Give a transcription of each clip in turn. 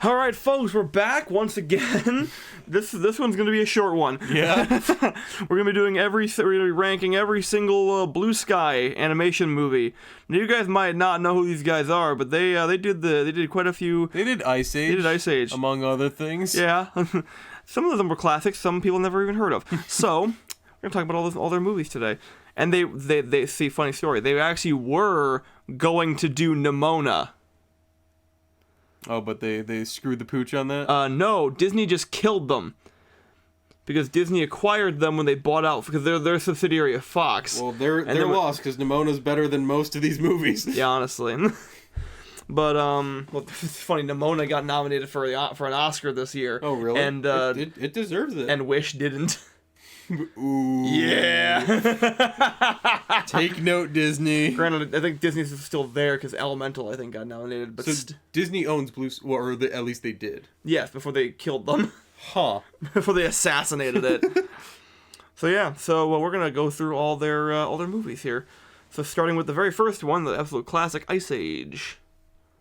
All right, folks, we're back once again. This one's gonna be a short one. Yeah. We're gonna be ranking every single Blue Sky animation movie. Now, you guys might not know who these guys are, but they did quite a few. They did Ice Age. They did Ice Age, among other things. Yeah. Some of them were classics. Some people never even heard of. So we're gonna talk about all their movies today. And they see, funny story. They actually were going to do Nimona. Oh, but they screwed the pooch on that? No, Disney just killed them. Because Disney acquired them when they bought out, because they're a subsidiary of Fox. Well, they're lost, because Nimona's better than most of these movies. Yeah, honestly. But, well, it's funny, Nimona got nominated for an Oscar this year. Oh, really? And, it deserves it. And Wish didn't. Ooh. Yeah. Take note, Disney. Granted, I think Disney's still there because Elemental, I think, got nominated. But so Disney owns at least they did. Yes, before they killed them. Huh. Before they assassinated it. So we're gonna go through all their movies here. So starting with the very first one, the absolute classic, Ice Age.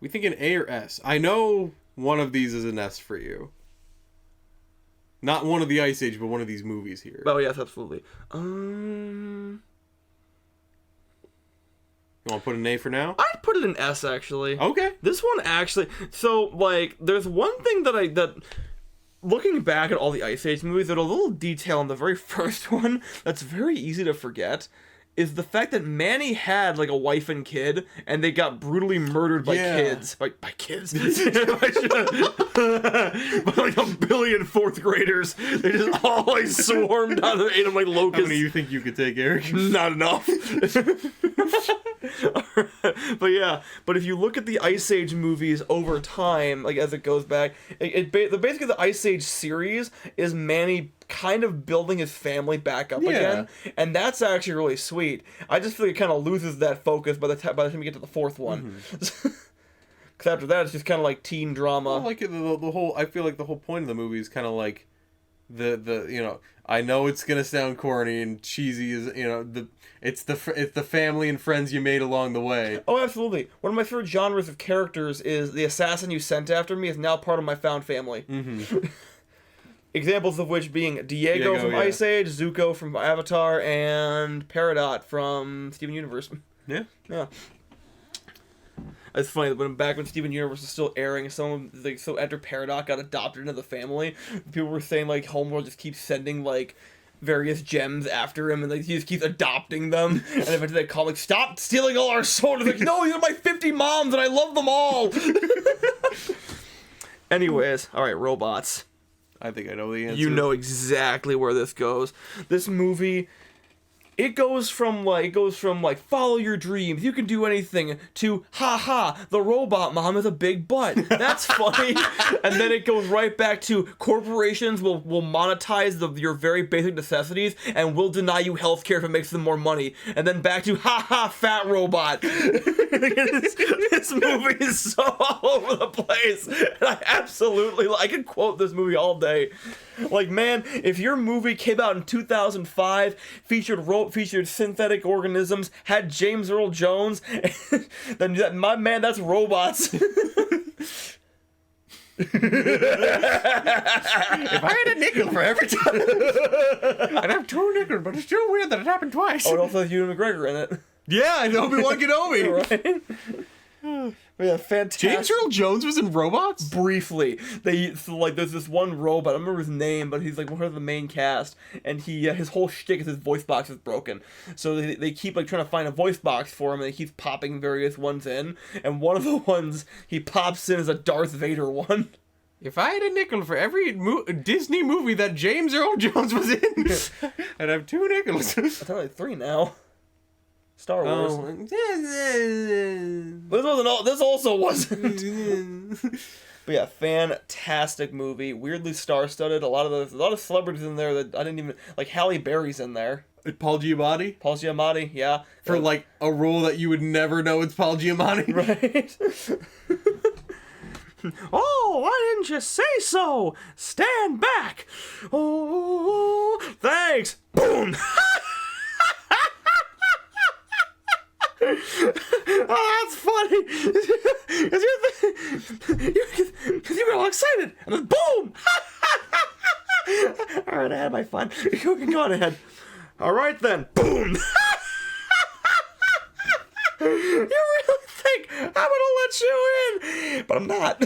We think an A or S. I know one of these is an S for you. Not one of the Ice Age, but one of these movies here. Oh, yes, absolutely. You want to put an A for now? I'd put it in S, actually. Okay. This one, actually... So, like, there's one thing that looking back at all the Ice Age movies, there's a little detail in the very first one that's very easy to forget, is the fact that Manny had, like, a wife and kid, and they got brutally murdered by kids. By kids? By, like, a billion fourth graders. They just always swarmed out and ate them like locusts. How many do you think you could take, Eric? Not enough. But if you look at the Ice Age movies over time, like, as it goes back, basically the Ice Age series is Manny kind of building his family back up again, and that's actually really sweet. I just feel like it kind of loses that focus by the time we get to the fourth one. Because after that, it's just kind of like teen drama. Well, like the whole, I feel like the whole point of the movie is kind of like the I know it's gonna sound corny and cheesy, it's the family and friends you made along the way. Oh, absolutely. One of my favorite genres of characters is the assassin you sent after me is now part of my found family. Examples of which being Diego from Ice Age, Zuko from Avatar, and Peridot from Steven Universe. Yeah. It's funny that back when Steven Universe was still airing, after Peridot got adopted into the family, people were saying like Homeworld just keeps sending like various gems after him, and like he just keeps adopting them. And eventually they call like, "Stop stealing all our sodas!" Like, "No, you're my 50 moms, and I love them all." Anyways, all right, robots. I think I know the answer. You know exactly where this goes. This movie, it goes from follow your dreams, you can do anything, to the robot mom has a big butt. That's funny. And then it goes right back to corporations will monetize your very basic necessities and will deny you healthcare if it makes them more money. And then back to fat robot. This movie is so all over the place. And I could quote this movie all day. Like, man, if your movie came out in 2005, featured synthetic organisms, had James Earl Jones, then that's robots. If I had a nickel for every time, I'd have 2 nickels, but it's still weird that it happened twice. Oh, it also has Ewan McGregor in it. Yeah, and Obi-Wan Kenobi. Right? Yeah, fantastic. James Earl Jones was in Robots? Briefly. There's this one robot, I don't remember his name, but he's like one of the main cast, and his whole shtick is his voice box is broken. So they keep like trying to find a voice box for him, and he keeps popping various ones in, and one of the ones he pops in is a Darth Vader one. If I had a nickel for every Disney movie that James Earl Jones was in, I'd have 2 nickels. I thought like 3 now. Star Wars. Oh. This also wasn't. But yeah, fantastic movie. Weirdly star-studded. A lot of celebrities in there that I didn't even like. Halle Berry's in there. Paul Giamatti, yeah. For like a role that you would never know it's Paul Giamatti. Right. Oh, why didn't you say so? Stand back. Oh, thanks. Boom. Oh, that's funny. Because you were like fine. Go on ahead. All right, then. Boom. You really think I'm gonna let you in? But I'm not.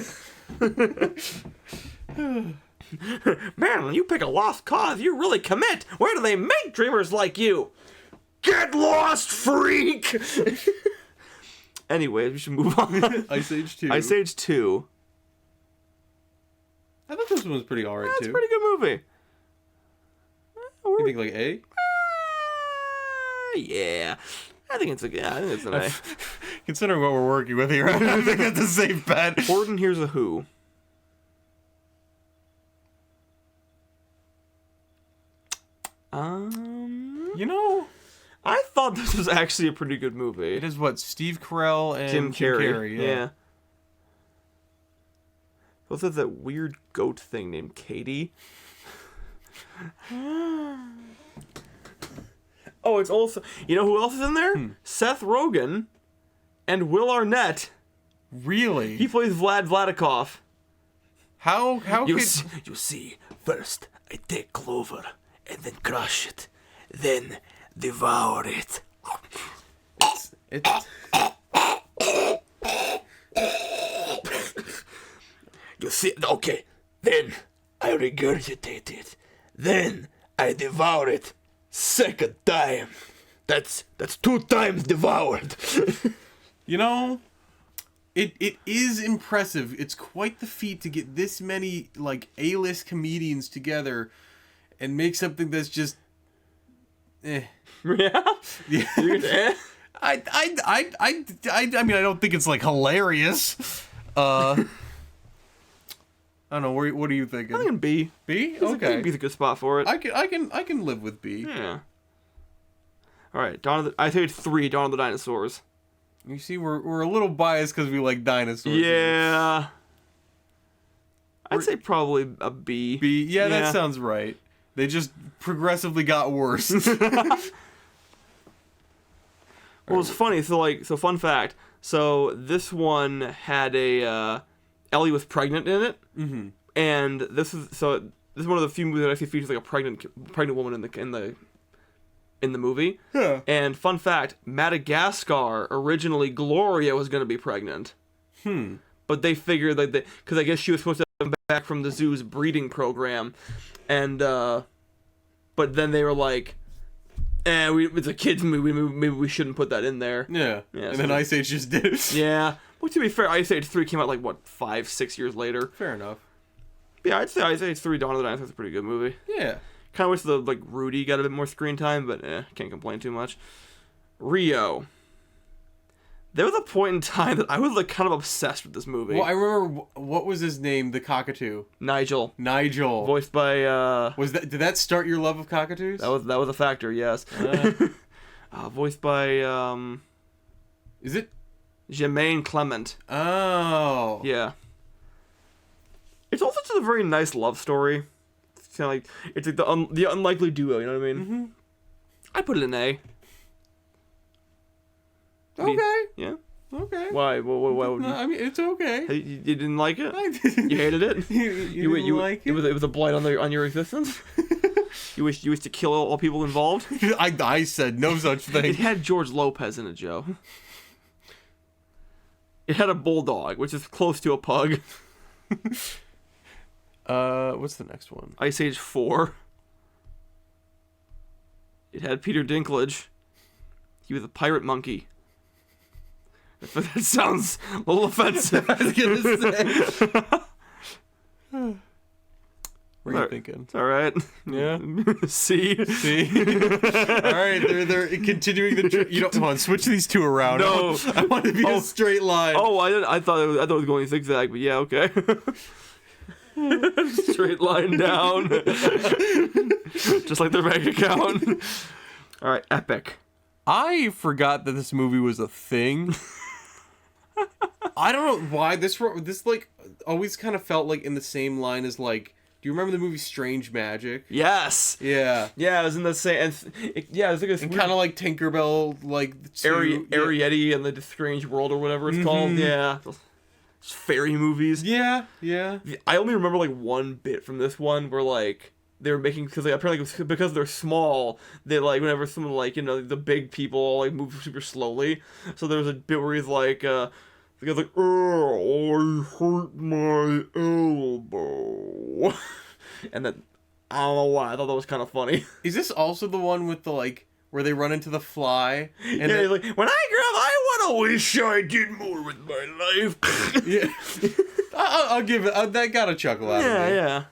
Man, when you pick a lost cause, you really commit. Where do they make dreamers like you? Get lost, freak! Anyways, we should move on. Ice Age 2. Ice Age 2. I thought this one was pretty alright, too. It's a pretty good movie. You think, like, A? Yeah. I think it's an A. Considering what we're working with here, I think that's a safe bet. Horton Hears a Who. You know, I thought this was actually a pretty good movie. it is what, Steve Carell and Jim Carrey. yeah. Also has that weird goat thing named Katie. Oh, it's also... You know who else is in there? Seth Rogen and Will Arnett. Really? He plays Vlad Vladikov. How You could... see, first I take clover and then crush it, then devour it. It's... You see, okay, then I regurgitate it, then I devour it. Second time. That's 2 times devoured. You know, it is impressive. It's quite the feat to get this many, like, A-list comedians together and make something that's just... Yeah? Yeah. Eh? I mean, I don't think it's, like, hilarious. I don't know. What are you thinking? I think B. B? I think Okay. B's a good spot for it. I can live with B. Yeah. Alright, I say 3, Dawn of the Dinosaurs. You see, we're a little biased because we like dinosaurs. Yeah. I'd say probably a B. B. Yeah, that sounds right. They just progressively got worse. Well, it's funny. So fun fact. So this one had a Ellie was pregnant in it, and this is one of the few movies that actually features like a pregnant woman in the movie. Yeah. And fun fact, Madagascar originally Gloria was going to be pregnant. But they figured that because I guess she was supposed to come back from the zoo's breeding program, and but then they were like, it's a kids movie. Maybe we shouldn't put that in there. Yeah. And then Ice Age just did it. Yeah. Well, to be fair, Ice Age 3 came out like, what, 5-6 years later? Fair enough. Yeah, I'd say Ice Age 3 Dawn of the Dinosaurs is a pretty good movie. Yeah. Kind of wish Rudy got a bit more screen time, but can't complain too much. Rio. There was a point in time that I was kind of obsessed with this movie. Well, I remember, what was his name, the cockatoo? Nigel. Nigel. Voiced by, Did that start your love of cockatoos? That was a factor, yes. Voiced by, Is it? Jermaine Clement. Oh. Yeah. It's also just a very nice love story. It's kind of like the unlikely duo. You know what I mean? Mm-hmm. I put it in A. Okay. Yeah. Okay. Why? Why would you? No, I mean, it's okay. You didn't like it? I didn't. You hated it? You didn't like it? It was a blight on your existence. You wish to kill all people involved. I said no such It thing. had George Lopez in it, Joe. It had a bulldog, which is close to a pug. What's the next one? Ice Age 4. It had Peter Dinklage. He was a pirate monkey. That sounds a little offensive. I was gonna say. What are you thinking? It's all right. Yeah. See. All right, they're continuing the. You don't come on. Switch these two around. No. I want it to be a straight line. Oh, I thought it was going zigzag, but yeah, okay. Straight line down, just like their bank account. All right, epic. I forgot that this movie was a thing. I don't know why this like always kind of felt like in the same line as like. Do you remember the movie Strange Magic? Yes. Yeah. Yeah, it was in the same. Yeah, it's like a kind of like Tinkerbell, like Arietti and the Strange World or whatever it's called. Yeah. Fairy movies. Yeah, yeah. I only remember like one bit from this one where like they were making, because like, apparently because they're small, they like whenever someone like the big people like move super slowly. So there was a bit where he's like the guy's like, oh, I hurt my elbow, and then I don't know why I thought that was kind of funny. Is this also the one with the like where they run into the fly? And yeah, he's like, when I grow up, I want to wish I did more with my life. Yeah, I'll give it. That got a chuckle out of me. Yeah.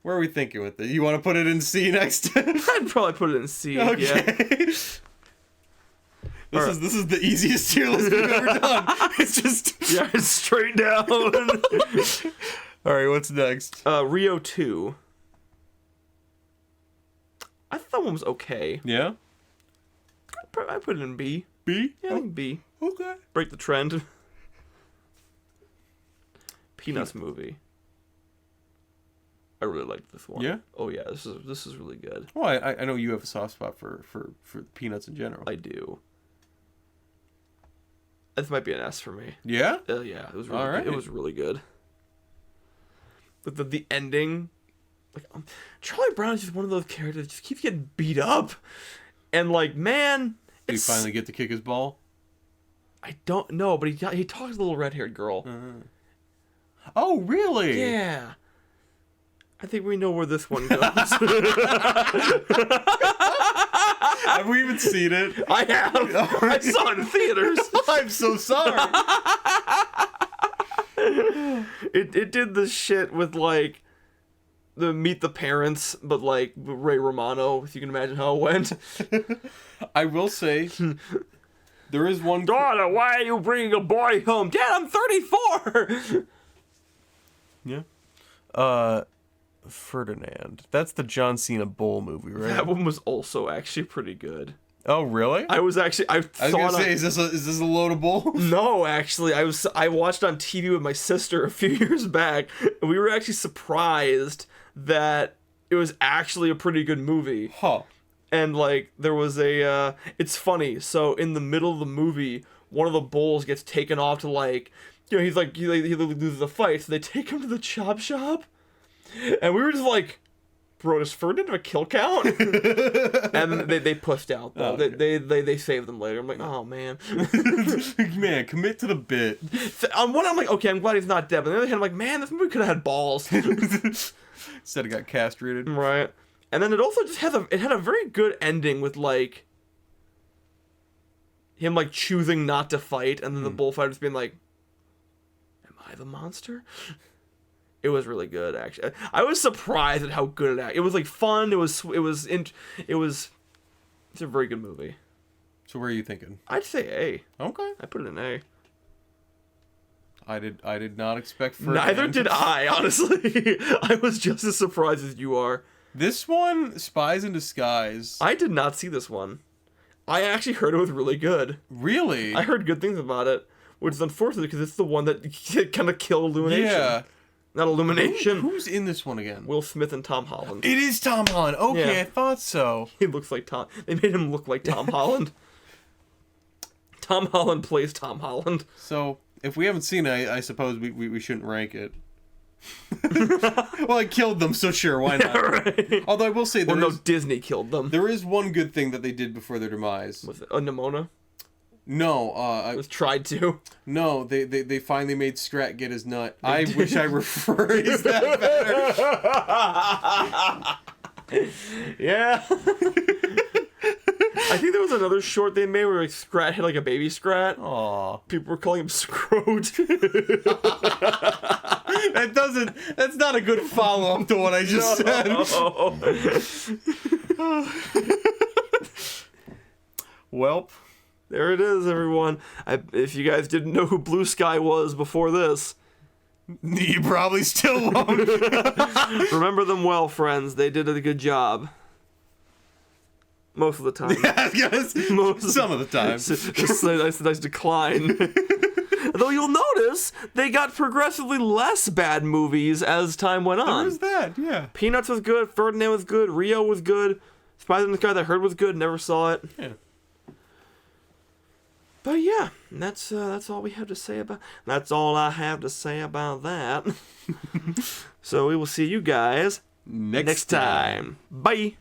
Where are we thinking with it? You want to put it in C next? I'd probably put it in C. Okay. Yeah. This is the easiest tier list we've ever done. It's just It's straight down. all right. What's next? Rio 2. I thought that one was okay. Yeah. I put it in B. B. Yeah, I think B. Okay. Break the trend. Peanuts movie. I really liked this one. Yeah? Oh yeah, this is really good. Well, I know you have a soft spot for Peanuts in general. I do. This might be an S for me. Yeah? Yeah, it was really All right. good. It was really good. But the ending, like Charlie Brown is just one of those characters that just keeps getting beat up, and like man, Did he finally get to kick his ball? I don't know, but he talks to the little red-haired girl. Oh, really? Yeah. I think we know where this one goes. Have we even seen it? I have. I saw it in theaters. I'm so sorry. It did this shit with like the Meet the Parents, but like Ray Romano, if you can imagine how it went. I will say, there is one. Daughter, why are you bringing a boy home? Dad, I'm 34. Yeah. Ferdinand. That's the John Cena Bull movie, right? That one was also actually pretty good. Oh, really? I was gonna say, is this a load of bull? No, actually, I watched on TV with my sister a few years back, and we were actually surprised that it was actually a pretty good movie. Huh. And like there was it's funny. So in the middle of the movie, one of the bulls gets taken off to like, he loses a fight, so they take him to the chop shop, and we were just like, bro, does Ferdinand have a kill count? And then they pushed out though. Oh, okay. They saved them later. I'm like, oh man. Man, commit to the bit. On one, I'm like, okay, I'm glad he's not dead. But on the other hand, I'm like, man, this movie could have had balls. Instead, it got castrated. Right. And then it also just had a very good ending with like him like choosing not to fight, and then the bullfighters being like, "Am I the monster?" It was really good, actually. I was surprised at how good it was. Like fun. It's a very good movie. So where are you thinking? I'd say A. Okay. I put it in A. I did not expect Neither did I, honestly. I was just as surprised as you are. This one, Spies in Disguise. I did not see this one. I actually heard it was really good. Really? I heard good things about it, which is unfortunate because it's the one that kind of killed Illumination. Yeah. Not Illumination. Who's in this one again? Will Smith and Tom Holland. It is Tom Holland. Okay, Yeah. I thought so. He looks like Tom. They made him look like Tom Holland. Tom Holland plays Tom Holland. So, if we haven't seen it, I suppose we shouldn't rank it. Well, I killed them, so sure, why not? Yeah, right. Although I will say Disney killed them. there is one good thing that they did before their demise. Was it a Nimona? No, It was tried to. no, they finally made Strat get his nut. I wish I rephrased that better. Yeah. I think there was another short they made where like Scrat had like a baby Scrat. Aw. People were calling him Scroat. That's not a good follow-up to what I just said. Welp. There it is, everyone. If you guys didn't know who Blue Sky was before this, You probably still won't. remember them well, friends. They did a good job. Most of the time. Yeah, guys, some of the time. It's a nice decline. Though you'll notice, they got progressively less bad movies as time went on. There's that, yeah. Peanuts was good, Ferdinand was good, Rio was good, Spies in the Sky that I heard was good, never saw it. Yeah. But yeah, that's all we have to say about. That's all I have to say about that. So we will see you guys next next time. Bye.